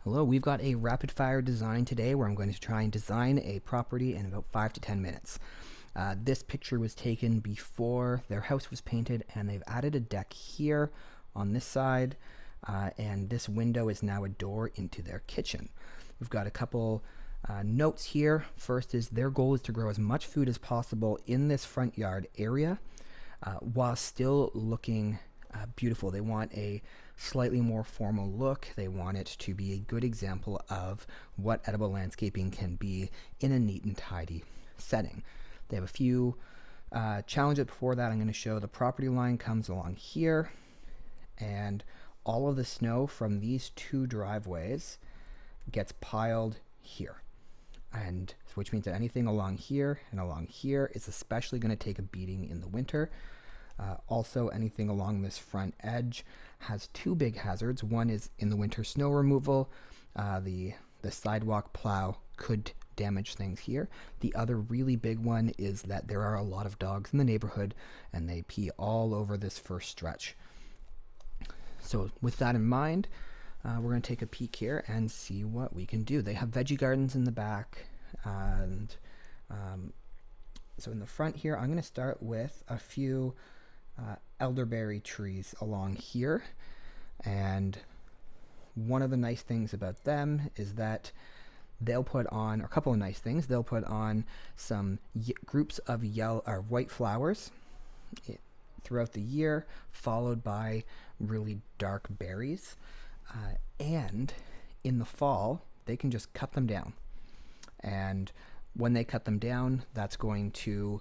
Hello, we've got a rapid fire design today where I'm going to try and design a property in about 5 to 10 minutes. This picture was taken before their house was painted, and they've added a deck here on this side, and this window is now a door into their kitchen. We've got a couple notes here. First is their goal is to grow as much food as possible in this front yard area while still looking beautiful. They want a slightly more formal look. They want it to be a good example of what edible landscaping can be in a neat and tidy setting. They have a few challenges before that. I'm going to show the property line comes along here, and all of the snow from these two driveways gets piled here, and which means that anything along here and along here is especially going to take a beating in the winter. Also, anything along this front edge has two big hazards. One is in the winter snow removal. The sidewalk plow could damage things here. The other really big one is that there are a lot of dogs in the neighborhood, and they pee all over this first stretch. So with that in mind, we're going to take a peek here and see what we can do. They have veggie gardens in the back, and so in the front here, I'm going to start with a few elderberry trees along here. And one of the nice things about them is that they'll put on, or a couple of nice things, they'll put on some groups of yellow or white flowers throughout the year, followed by really dark berries. And in the fall, they can just cut them down. And when they cut them down, that's going to,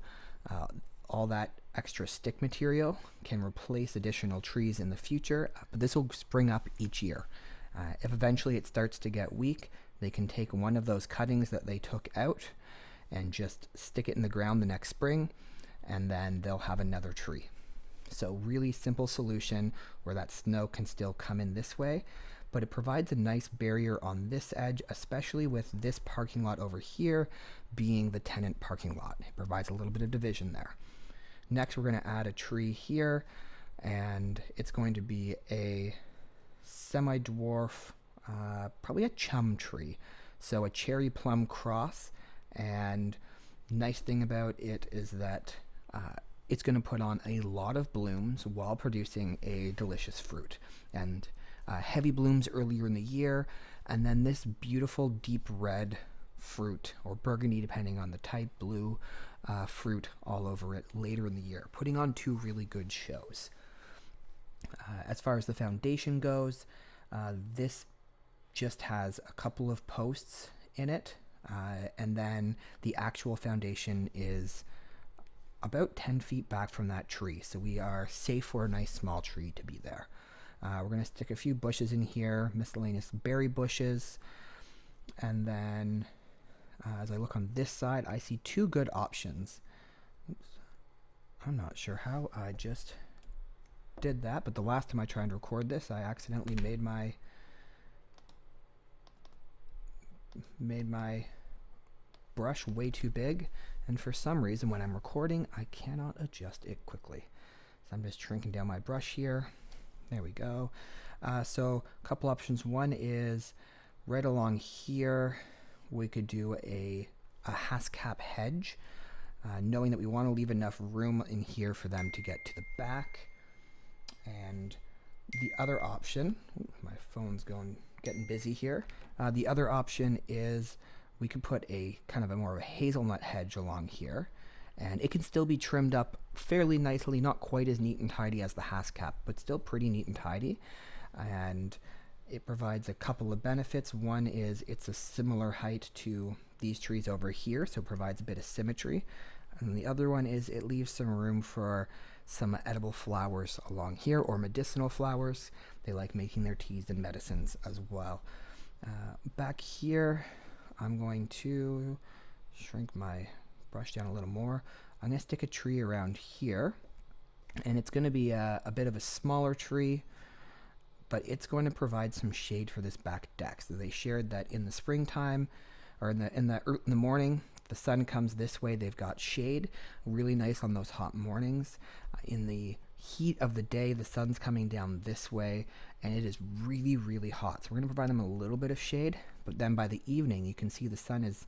all that extra stick material can replace additional trees in the future, but this will spring up each year. If eventually it starts to get weak, they can take one of those cuttings that they took out and just stick it in the ground the next spring, and then they'll have another tree. So really simple solution where that snow can still come in this way, but it provides a nice barrier on this edge, especially with this parking lot over here being the tenant parking lot. It provides a little bit of division there. Next, we're going to add a tree here, and it's going to be a semi-dwarf, probably a chum tree. So a cherry plum cross, and nice thing about it is that it's going to put on a lot of blooms while producing a delicious fruit. And heavy blooms earlier in the year, and then this beautiful deep red fruit, or burgundy depending on the type, blue fruit all over it later in the year, putting on two really good shows. As far as the foundation goes, this just has a couple of posts in it, and then the actual foundation is about 10 feet back from that tree, so we are safe for a nice small tree to be there. We're going to stick a few bushes in here, miscellaneous berry bushes, and then as I look on this side, I see two good options. Oops. I'm not sure how I just did that, but the last time I tried to record this, I accidentally made my brush way too big, and for some reason when I'm recording, I cannot adjust it quickly. So I'm just shrinking down my brush here. There we go. So a couple options. One is right along here, we could do a hascap hedge, knowing that we want to leave enough room in here for them to get to the back. And the other option, my phone's getting busy here. The other option is we could put a kind of a more of a hazelnut hedge along here, and it can still be trimmed up fairly nicely, not quite as neat and tidy as the hascap, but still pretty neat and tidy. And it provides a couple of benefits. One is it's a similar height to these trees over here, so it provides a bit of symmetry. And the other one is it leaves some room for some edible flowers along here, or medicinal flowers. They like making their teas and medicines as well. Back here, I'm going to shrink my brush down a little more. I'm going to stick a tree around here, and it's going to be a bit of a smaller tree, but it's going to provide some shade for this back deck. So they shared that in the springtime, or in the morning, the sun comes this way, they've got shade, really nice on those hot mornings. In the heat of the day, the sun's coming down this way, and it is really, really hot. So we're going to provide them a little bit of shade, but then by the evening, you can see the sun is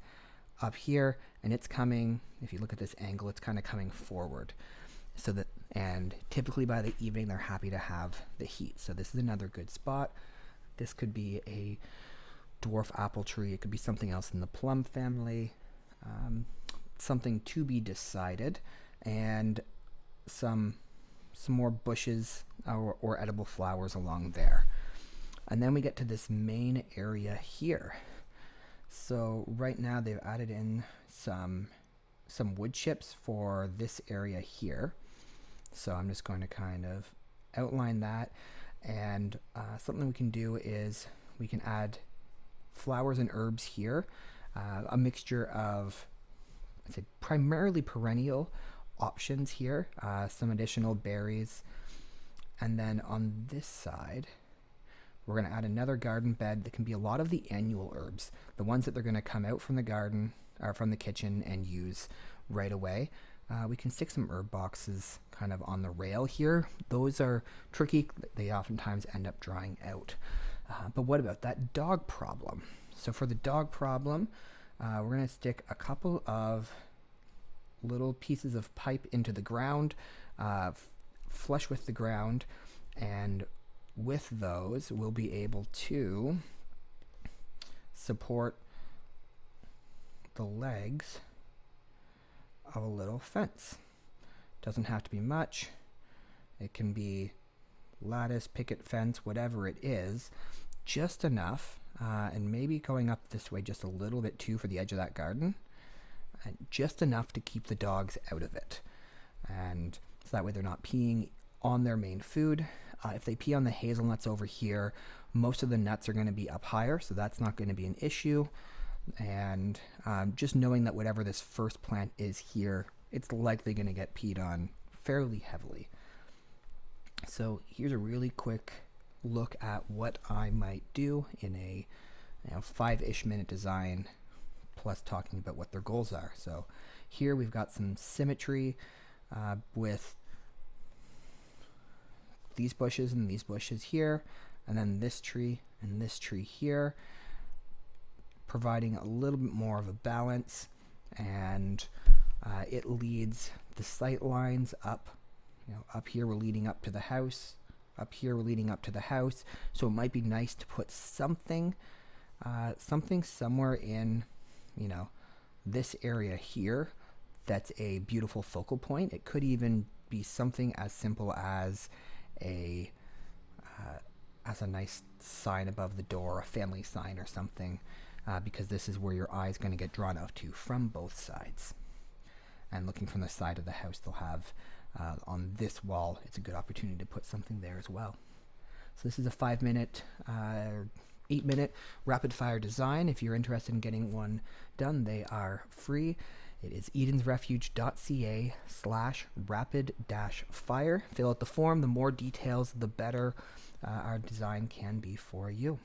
up here, and it's coming, if you look at this angle, it's kind of coming forward. So that, and typically by the evening, they're happy to have the heat. So this is another good spot. This could be a dwarf apple tree. It could be something else in the plum family. Something to be decided, and some more bushes or edible flowers along there. And then we get to this main area here. So right now they've added in some wood chips for this area here. So I'm just going to kind of outline that, and something we can do is we can add flowers and herbs here, a mixture of, I'd say, primarily perennial options here, some additional berries, and then on this side we're going to add another garden bed that can be a lot of the annual herbs, the ones that they're going to come out from the garden or from the kitchen and use right away. We can stick some herb boxes kind of on the rail here. Those are tricky. They oftentimes end up drying out. But what about that dog problem? So for the dog problem, we're going to stick a couple of little pieces of pipe into the ground, flush with the ground, and with those we'll be able to support the legs of a little fence. Doesn't have to be much. It can be lattice, picket fence, whatever it is, just enough, and maybe going up this way just a little bit too for the edge of that garden, and just enough to keep the dogs out of it. And so that way they're not peeing on their main food. If they pee on the hazelnuts over here, most of the nuts are going to be up higher, so that's not going to be an issue. And just knowing that whatever this first plant is here, it's likely going to get peed on fairly heavily. So here's a really quick look at what I might do in a 5-ish minute design, plus talking about what their goals are. So here we've got some symmetry with these bushes and these bushes here, and then this tree and this tree here, providing a little bit more of a balance, and it leads the sight lines up. Up here we're leading up to the house, up here we're leading up to the house, so it might be nice to put something somewhere in this area here that's a beautiful focal point. It could even be something as simple as a nice sign above the door, a family sign or something, because this is where your eye is going to get drawn out to from both sides. And looking from the side of the house, they'll have on this wall, it's a good opportunity to put something there as well. So this is a 5-minute, 8-minute rapid fire design. If you're interested in getting one done, they are free. It is edensrefuge.ca/rapid-fire. Fill out the form. The more details, the better our design can be for you.